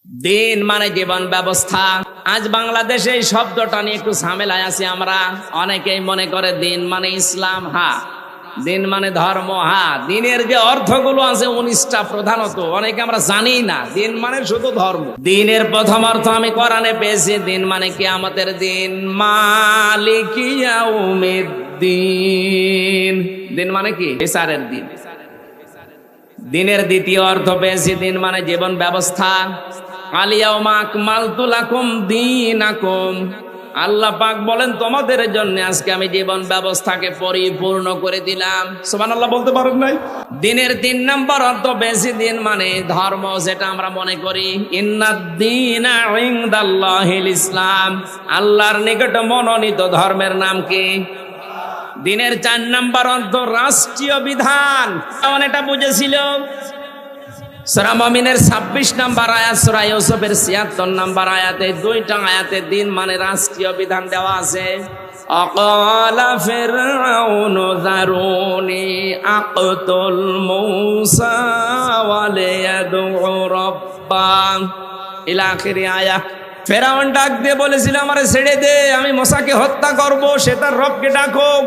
দিন মানে জীবন ব্যবস্থা। আজ বাংলাদেশে এই শব্দটা নিয়ে একটু ঝামেলায় আছি আমরা। অনেকেই মনে করে দিন মানে ইসলাম, হ্যাঁ, দিন মানে ধর্ম, হ্যাঁ। দিনের যে অর্থগুলো আছে 19টা প্রধানত অনেকে আমরা জানি না। দিন মানে শুধু ধর্ম। দিনের প্রথম অর্থ আমি কোরআনে পেয়েছি। দিন মানে কিয়ামতের দিন, মালিক ইয়াউমিদ্দিন। দিন মানে কি? বিচারের দিন। দিনের দ্বিতীয় অর্থ পেয়েছি, দিন মানে জীবন ব্যবস্থা। আলিয়াউমা আকমালতু লাকুম দীনাকুম। আল্লাহ পাক বলেন তোমাদের জন্য আজকে আমি জীবন ব্যবস্থাকে পরিপূর্ণ করে দিলাম। সুবহানাল্লাহ বলতে পারেন নাই? দিনের 3 নম্বর অর্থ পেয়েছি, দিন মানে ধর্ম, যেটা আমরা মনে করি ইন্নাদ-দীনা ইনদাল্লাহিল ইসলাম। আল্লাহর নিকট মনোনীত ধর্মের নাম কি? দিনের 4 নম্বর অর্থ রাষ্ট্রীয় বিধান। এটা বুঝেছিল সূরা মুমিনের 26 নম্বর আয়াত, সূরা ইউসুফের 76 নম্বর আয়াতে, 2টা আয়াতে দিন মানে রাষ্ট্রীয় বিধান দেওয়া আছে। আকালা ফিরআউনু যারুনি আকতুল মূসা ওয়ালিয়াদউ রাব্বা ইলা আখিরি আয়া। ফেরাউন ডাক দিয়ে বলেছিল আমারে ছেড়ে দে, আমি মুসাকে হত্যা করব, সে তার রবকে ডাকুক।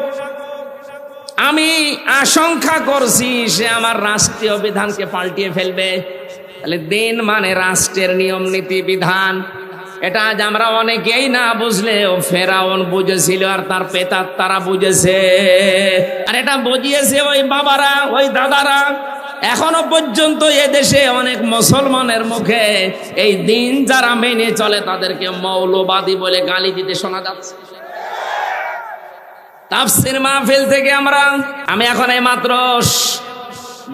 আমি আশঙ্কা করছি সে আমার রাষ্ট্রীয় বিধানকে পাল্টিয়ে ফেলবে। তাহলে দিন মানে রাষ্ট্রের নিয়ম নীতি বিধান। এটা আজ আমরা অনেকেই না বুঝলেও ফেরাউন বুঝেছিল, আর তার পেতার তারা বুঝেছে, আর এটা বুঝিয়েছে ওই বাবারা, ওই দাদারা। এখনো পর্যন্ত এদেশে অনেক মুসলমানের মুখে এই দিন যারা মেনে চলে তাদেরকে মৌলবাদী বলে গালি দিতে শোনা যাচ্ছে। তাফসীর মাহফিল থেকে আমি এখন এই মাত্র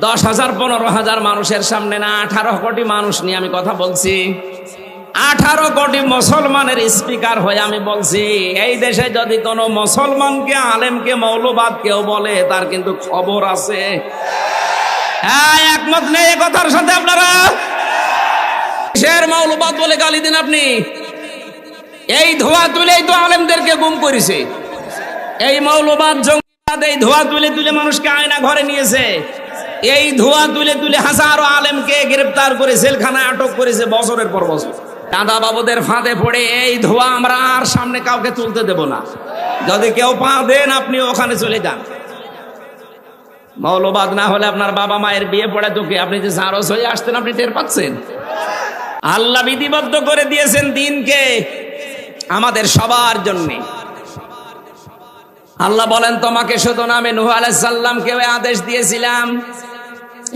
10,000-15,000 মানুষের সামনে না, 18 কোটি মানুষ নিয়ে আমি কথা বলছি। 18 কোটি মুসলমানের স্পিকার হয়ে আমি বলছি, এই দেশে যদি কোনো মুসলমানকে, আলেমকে মৌলবাদ কেউ বলে তার কিন্তু খবর আছে। হ্যাঁ, একমত নেই এই কথার সাথে আপনারা? কিসের মৌলবাদ বলে গালি দিন আপনি? এই ধোয়া তুলেই তো আলেমদেরকে গুম করেছে। এই মৌলবাদ, জঙ্গিবাদ, এই ধোয়া তুলে তুলে মানুষকে আয়না ঘরে নিয়েছে। এই ধোয়া তুলে তুলে হাজারো আলেমকে গ্রেফতার করে জেলখানায় আটক করেছে বছরের পর বছর। দাদা বাবুদের ফাঁদে পড়ে এই ধোয়া আমরা আর সামনে কাউকে তুলতে দেব না। যদি কেউ পা দেন আপনি ওখানে চলে যান। মৌলবাদ না হলে আপনার বাবা মায়ের বিয়ে পড়ে তোকে আপনি যে জারজ হয়ে আসতেন আপনি টের পাচ্ছেন? আল্লাহ বিধিবদ্ধ করে দিয়েছেন দিনকে আমাদের সবার জন্যে। আল্লাহ বলেন তোমাকে শুধু না, আমি নূহ আলাইহিস সালামকে আদেশ দিয়েছিলাম,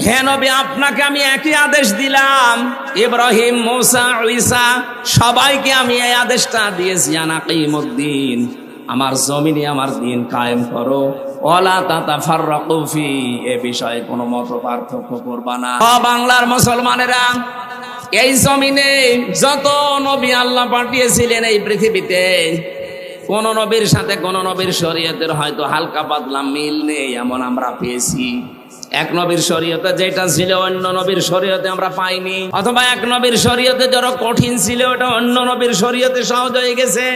হে নবী আপনাকে আমি একই আদেশ দিলাম। ইব্রাহিম, মূসা, ঈসা সবাইকে আমি এই আদেশটা দিয়েছি, আনাকিমুদ্দিন, আমার জমিনে আমার দিন কায়েম করো, ওয়ালা তাতাফাররাকু ফি, এ বিষয়ে কোনো মত পার্থক্য করবা না। বাংলার মুসলমানেরা, এই জমিনে যত নবী আল্লাহ পাঠিয়েছিলেন এই পৃথিবীতে, কোন নবীর সাথে কোন নবীর শরীয়তের হয়তো হালকা পাতলা মিল নেই এমন আমরা পেয়েছি। এক নবীর শরীয়তে যেটা ছিল অন্য নবীর শরীয়তে আমরা পাইনি, অথবা এক নবীর শরীয়তে যারা কঠিন ছিল ওটা অন্য নবীর শরীয়তে সহজ হয়ে গেছে।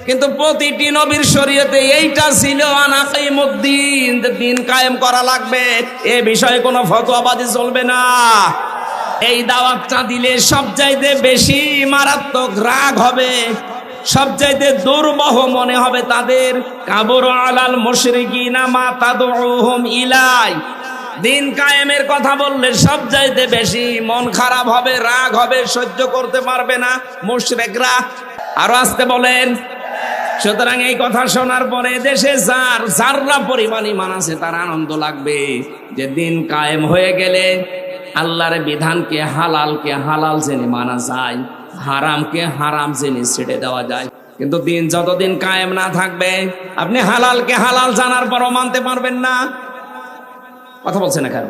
কিন্তু প্রতিটি নবীর শরীয়তে এইটা ছিল আনাকিমুদ্দিন, দিন কায়েম করা লাগবে, এ বিষয়ে কোনো ফতোয়াবাজি চলবে না। এই দাওয়াতটা দিলে সবচাইতে বেশি মারাত্মক রাগ হবে, সবচাইতে দুর্বহ মনে হবে তাদের। কাবুর আলাল মুশরিকিনা মা তাদউহুম ইলাই, দিন কায়েমের কথা বললে সবচাইতে বেশি মন খারাপ হবে, রাগ হবে, সহ্য করতে পারবে না মুশরিকরা। আরো আসতে বলেন। সুতরাং এই কথা শোনার পরে দেশে যারা পরিমাণ ঈমান আছে তার আনন্দ লাগবে যে দিন কায়েম হয়ে গেলে আল্লাহর বিধানকে, হালালকে হালাল জেনে মানা যায়, হারামকে হারাম জেনে ছেড়ে দেওয়া যায়। কিন্তু দিন যতদিন কায়েম না থাকবে আপনি হালালকে হালাল জানার পরও মানতে পারবেন না। কথা বলছেন না কেন?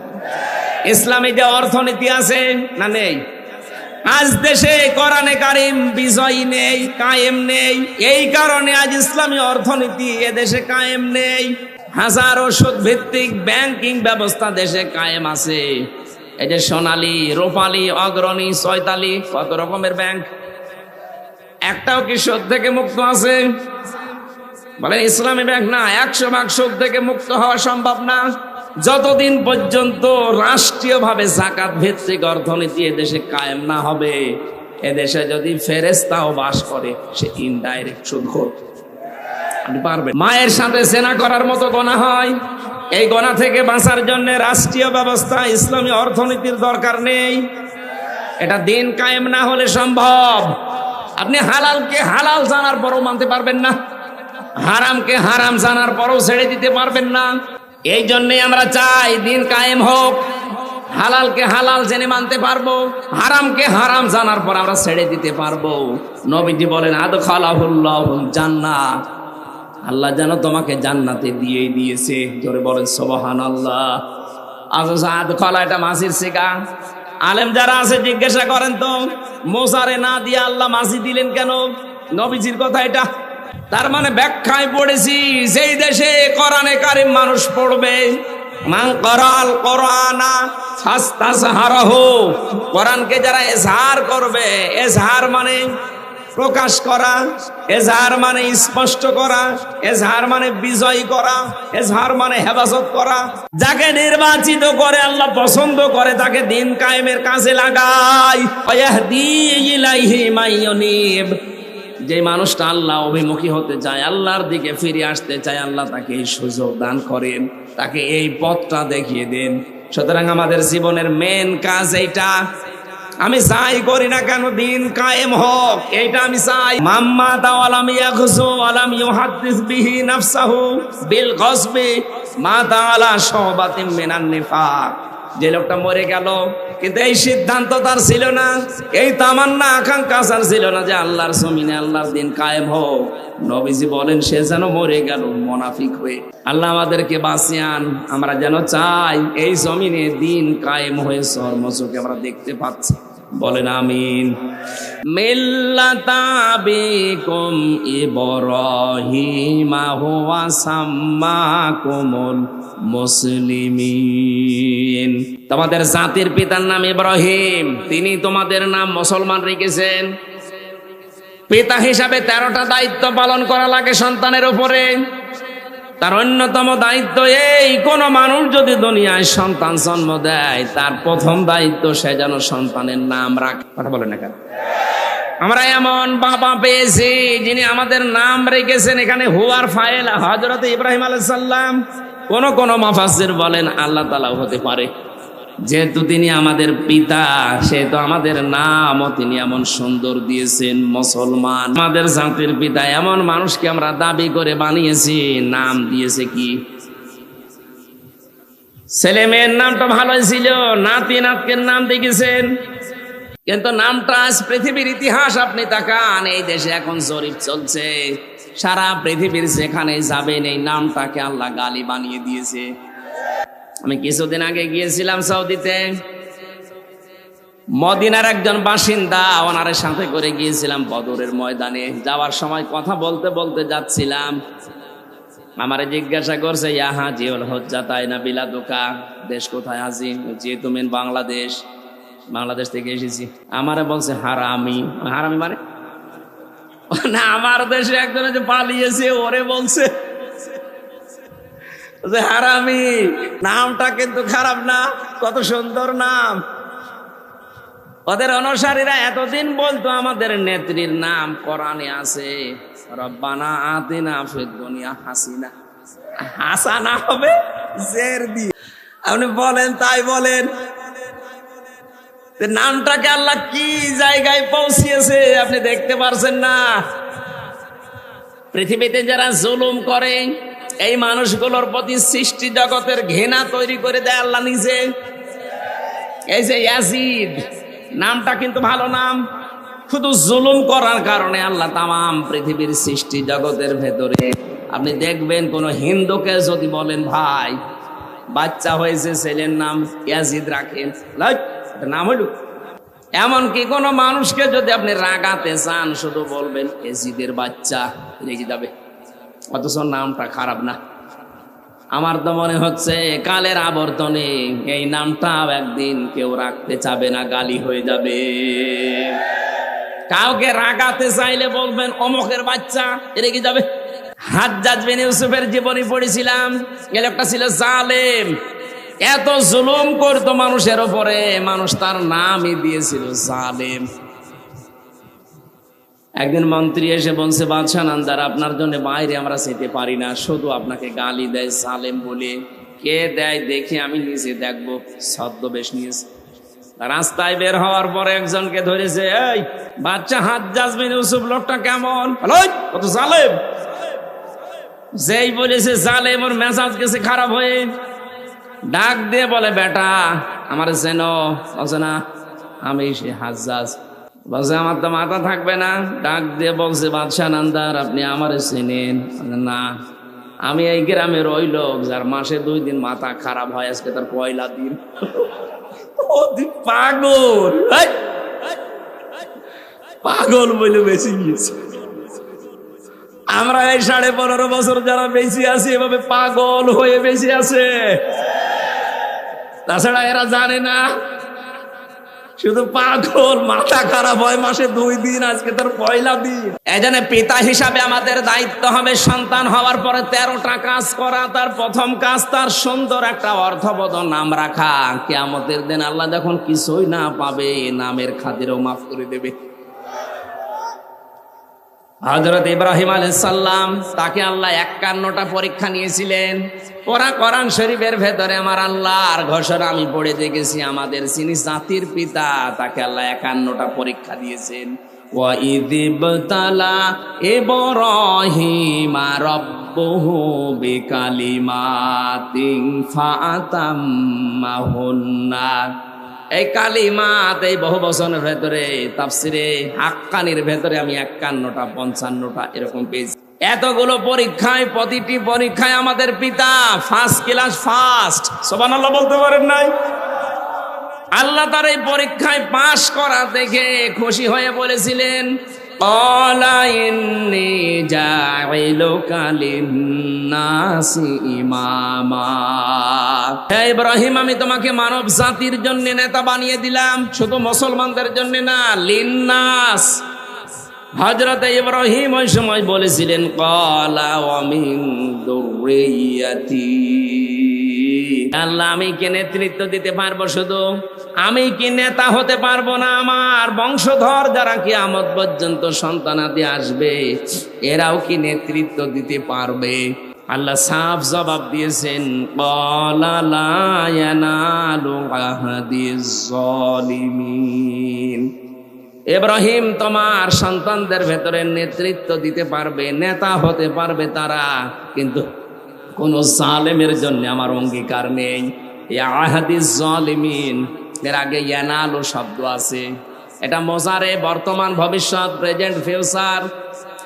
ইসলামী যে অর্থনীতি আছে না নেই? আজ দেশে কোরআনে কারিম বিজয়ী নেই, কায়েম নেই। এই কারণে আজ ইসলামী অর্থনীতি এ দেশে কায়েম নেই। হাজারো সুদ ভিত্তিক ব্যাংকিং ব্যবস্থা দেশে কায়েম আছে। এই যে সোনালী, রূপালী, অগ্রণী, চৈতালি, কত রকমের ব্যাংক, একটাও কি সুদ থেকে মুক্ত আছে? বলে ইসলামী ব্যাংক না, 100% সুদ থেকে মুক্ত হওয়া সম্ভব না। যতদিন পর্যন্ত রাষ্ট্রীয়ভাবে যাকাত ভিত্তিক অর্থনীতি দেশে কায়েম না হবে এদেশে যদি ফেরেশতাও বাস করে সে ইনডাইরেক্ট সুদখোর। আপনি পারবেন? মায়ের সাথে জেনা করার মতো গোনা হয়। এই গোনা থেকে বাঁচার জন্য রাষ্ট্রীয় ব্যবস্থা, ইসলামী অর্থনীতির দরকার নেই। এটা দিন কায়েম না হলে সম্ভব। আপনি হালালকে হালাল জানার পরও মানতে পারবেন না, হারামকে হারাম জানার পরও ছেড়ে দিতে পারবেন না। এই জন্যই আমরা চাই দিন কায়েম হোক। হালালকে হালাল জেনে মানতে পারবো, হারামকে হারাম জানার পর আমরা ছেড়ে দিতে পারবো। নবীজি বলেন আদখালাহুল্লাহুল জান্নাহ, আল্লাহ যেন তোমাকে জান্নাতে দিয়ে দিয়েছে। জোরে বলেন সুবহানাল্লাহ। আদখালা এটা মাসির সিগা। আলেম যারা আছে জিজ্ঞাসা করেন তো, মোসারে না দিয়ে আল্লাহ মাসি দিলেন কেন? নবীজির কথা এটা। তার মানে ব্যাখ্যায় পড়েছি, যেই দেশে কোরআনে কারিম মানুষ পড়বে, মান করাল কোরআনা ফাস্তাজহারাহু, কোরআনকে যারা এজহার করবে, এজহার মানে প্রকাশ করা, এজহার মানে স্পষ্ট করা, এজহার মানে বিজয় করা, এজহার মানে হেফাজত করা। যাকে নির্বাচিত করে আল্লাহ পছন্দ করে তাকে দিন কায়েমের কাজে লাগায়। ওয়াহদি ইলাইহি মাইয়ুনিব, যে মানুষটা আল্লাহ অভিমুখী হতে চায়, আল্লাহর দিকে ফিরে আসতে চায়, আল্লাহ তাকে এই সুযোগ দান করেন, তাকে এই পথটা দেখিয়ে দেন। সুতরাং আমাদের জীবনের মেন কাজ এইটা। আমি চাই করি না কেন দিন কায়েম হোক, এইটা আমি চাই। মাম্মা তাওয়ালাম ইয়াখজু ওয়ালাম ইউহাদ্দিস বিহি নাফসাহু বিল গসবি মা তাআলা শাবাতিম মিনান নিফাক। যে লোকটা মরে গেল কিন্তু এই সিদ্ধান্ত তার ছিল না, এই তামান্না আকাঙ্ক্ষা তার ছিল না যে আল্লাহর জমিনে আল্লাহর দিন কায়েম হোক, নবীজি বলেন সে যেন মরে গেল মুনাফিক হয়ে। আল্লাহ আমাদেরকে বাঁচিয়ান, আমরা যেন চাই এই জমিনে দিন কায়েম হয়ে চর্মচোখে আমরা দেখতে পাচ্ছি। বলেন আমিন। মিল্লাতা বিকুম ইব্রাহিমা হুয়া সাম্মাকুমুল মুসলিমিন। তোমাদের জাতির পিতার নাম ইব্রাহিম, তিনি তোমাদের নাম মুসলমান রেখেছেন। পিতা হিসাবে 13টা দায়িত্ব পালন করা লাগে সন্তানের উপরে। তার অন্যতম দায়িত্ব এই, কোন মানুষ যদি দুনিয়ায় সন্তান জন্ম দেয় তার প্রথম দায়িত্ব সে যেন সন্তানের নাম রাখে। কথা বলেন না কেন? আমরা এমন বাবা পেয়েছি যিনি আমাদের নাম রেখেছেন। এখানে হুয়ার ফাইল হযরত ইব্রাহিম আলাইহিস সালাম। কোন মুফাসসির বলেন আল্লাহ তাআলা হতে পারে, যেহেতু তিনি আমাদের পিতা সেহেতু আমাদের নামও তিনি এমন সুন্দর দিয়েছেন মুসলমান। আমাদের জাতির পিতা এমন মানুষকে আমরা দাবি করে বানিয়েছি, নাম দিয়েছে কি? ছেলে মেয়ের নামটা ভালোই ছিল, নাতি নাতকের নাম দেখেছেন, কিন্তু নামটা আজ পৃথিবীর ইতিহাস আপনি তাকান, এই দেশে এখন জরিপ চলছে, সারা পৃথিবীর যেখানে যাবেন এই নামটাকে আল্লাহ গালি বানিয়ে দিয়েছে। আমি কিছুদিন আগে গিয়েছিলাম সৌদিতে, মদিনার একজন বাসিন্দা, ওনারের সাথে করে গিয়েছিলাম বদরের ময়দানে। যাওয়ার সময় কথা বলতে বলতে যাচ্ছিলাম, আমারে জিজ্ঞাসা করছে ইয়া হাজিউল হজ্জা তাইনা বিলাদুকা, দেশ কোথায় হাজি? যেহেতু মেন বাংলাদেশ, বাংলাদেশ থেকে এসেছি। আমারে বলছে হারামি। হারামি মানে না, আমার দেশে একজন যে পালিয়েছে ওরে বলছে হারামি। নামটা কিন্তু খারাপ না, কত সুন্দর নাম। ওদের অনুসারীরা এতদিন বলতো আমাদের নেত্রীর নাম কোরআনে আছে, রব্বানা আতিনা ফিদ দুনিয়া হাসিনা। হাসানা হবে জের দিয়ে। আপনি বলেন তাই বলেন, নামটাকে আল্লাহ কি জায়গায় পৌঁছিয়েছে আপনি দেখতে পারছেন না? পৃথিবীতে যারা জুলুম করে এই মানুষগুলোর প্রতি সৃষ্টি জগতের ঘৃণা তৈরি করে দেয় আল্লাহ নিজে। এই যে ইয়াজিদ নামটা কিন্তু ভালো নাম, শুধু জুলুম করার কারণে আল্লাহ তামাম পৃথিবীর সৃষ্টি জগতের ভেতরে আপনি দেখবেন কোন হিন্দুকে যদি বলেন ভাই বাচ্চা হয়েছে ছেলের নাম ইয়াজিদ রাখেন, নাম হইল। এমনকি কোন মানুষকে যদি আপনি রাগাতে চান শুধু বলবেন ইয়াজিদের বাচ্চা, রেগে যাবে, অথচ নামটা খারাপ না। আমার তো মনে হচ্ছে কালের আবর্তনে এই নামটাও একদিন কেউ রাখতে চাবে না, গালি হয়ে যাবে। কাউকে রাগাতে চাইলে বলবেন অমুকের বাচ্চা, রেগে যাবে। হাজ্জাজ বিন ইউসুফের জীবনী পড়েছিলাম, এর একটা ছিল জালেম, এত জুলুম করতো মানুষের উপরে, মানুষ তার নামই দিয়েছিল জালেম। একদিন মন্ত্রী এসে বলছে, বাদশা নান্দার, আপনার জন্য বাইরে আমরা যেতে পারি না, শুধু আপনাকে গালি দেয় জালেম বলে। কে দেয় দেখি, আমি নিজে দেখবো। ছদ্মবেশ নিয়েছে। রাস্তায় বের হওয়ার পরে একজনকে ধরেছে, এই বাচ্চা হাজ্জাজ বিন ইউসুফ লোকটা কেমন? কত জালেম। যেই বলেছে জালেম, ওর মেজাজ গেছে খারাপ হয়ে। ডাক দিয়ে বলে, বেটা আমার চেনো? বলছে না, আমি সে হাজ্জাজ। বলছে, আমার তো মাথা থাকবে না। ডাক দিয়ে বলছে, বাদশা নান্দার, আপনি আমার চেনেন? না, আমি এই গ্রামের ওই লোক যার মাসে 2 দিন মাথা খারাপ হয়, আজকে তার পয়লা দিন। পাগল, পাগল বলে বেঁচে গিয়েছে। আমরা এই 15.5 বছর যারা বেঁচে আছি, এভাবে পাগল হয়ে বেঁচে আছে। তাছাড়া এরা জানে না, শুধু পাগল, মাথা খারাপ হয় মাসে 2 দিন, আজকে তার পয়লা দিন। এজন্য পিতা হিসাবে আমাদের দায়িত্ব হবে সন্তান হওয়ার পরে 13টা কাজ করা। তার প্রথম কাজ, তার সুন্দর একটা অর্থবহ নাম রাখা। কিয়ামতের দিন আল্লাহ যখন কিছুই না পাবে, নামের খাতিরেও মাফ করে দেবে। হযরত ইব্রাহিম আলাইহিস সালাম, তাকে আল্লাহ 51টা পরীক্ষা নিয়েছিলেন। কোরআন শরীফের ভেতরে আমার আল্লাহর ঘোষণা আমি পড়ে দেখেছি, আমাদের যিনি জাতির পিতা, তাকে আল্লাহ 51টা পরীক্ষা দিয়েছেন। ওয়া ইযিবতালা ইব্রাহিমা রাব্বুহু বিকালিমাতিন ফাআতাম্মাহুন্না। এই কালিমাত, এই বহু বচনের ভেতরে, তাফসিরে হাক্কানির ভেতরে আমি 51টা 55টা এরকম পেয়েছি। এতগুলো পরীক্ষায়, প্রতিটি পরীক্ষায় আমাদের পিতা ফার্স্ট ক্লাস, ফার্স্ট। সুবহানাল্লাহ বলতে পারেন নাই? আল্লাহ তার এই পরীক্ষায় পাশ করা দেখে খুশি হয়ে বলেছিলেন, ক্বালা ইন্নী জাইলুকা লিন্নাসি ইমামা। হে ইব্রাহিম, আমি তোমাকে মানব জাতির জন্য নেতা বানিয়ে দিলাম, শুধু মুসলমানদের জন্য না, লিন্নাস। হযরত ইব্রাহিম ওই সময় বলেছিলেন, ক্বালা ওয়া মিন যুররিয়াতি। আল্লাহ, আমি কি নেতৃত্ব দিতে পারবো? শুধু আমি কি নেতা হতে পারবো না? আমার বংশধর যারা কিয়ামত পর্যন্ত সন্তানাদি আসবে, এরাও কি নেতৃত্ব দিতে পারবে? আল্লাহ সাফ জবাব দিয়েছেন, ক্বালা লা ইয়ানালু আহাদিজ জালিমিন। ইব্রাহিম, তোমার সন্তানদের ভেতরে নেতৃত্ব দিতে পারবে, নেতা হতে পারবে তারা, কিন্তু কোন জালেমের জন্য আমার অঙ্গীকার নেই। আহাদিস জালিমিন, এর আগে ইয়ানালু শব্দ আছে। এটা মোজারে, বর্তমান, ভবিষ্যৎ, প্রেজেন্ট, ফিউচার।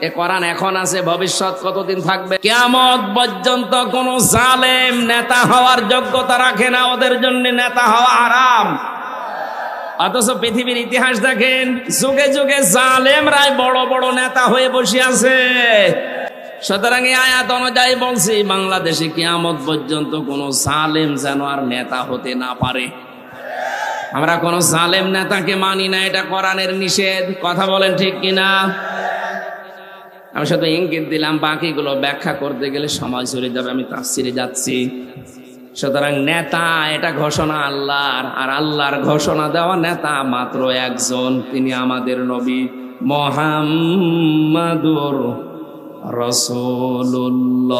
এ কোরআন এখন আছে, ভবিষ্যৎ কতদিন থাকবে? কিয়ামত পর্যন্ত কোন জালেম নেতা হওয়ার যোগ্যতা রাখে না, ওদের জন্য নেতা হওয়া হারাম। অথচ পৃথিবীর ইতিহাস দেখেন, যুগে যুগে জালেমরাই বড় বড় নেতা হয়ে বসে আছে। সুতরাং এই আয়াত অনুযায়ী বলছি, বাংলাদেশে কিয়ামত পর্যন্ত কোন জালেম যেন আর নেতা হতে না পারে। আমরা কোন জালেম নেতাকে মানি না, এটা কোরআনের নিষেধ। কথা বলেন ঠিক কিনা? আমি শুধু ইঙ্গিত দিলাম, বাকিগুলো ব্যাখ্যা করতে গেলে সময় চলে যাবে, আমি তাফসিরে যাচ্ছি। সুতরাং নেতা, এটা ঘোষণা আল্লাহর, আর আল্লাহর ঘোষণা দেওয়া নেতা মাত্র একজন, তিনি আমাদের নবী মুহাম্মাদুর রাসূলুল্লাহ।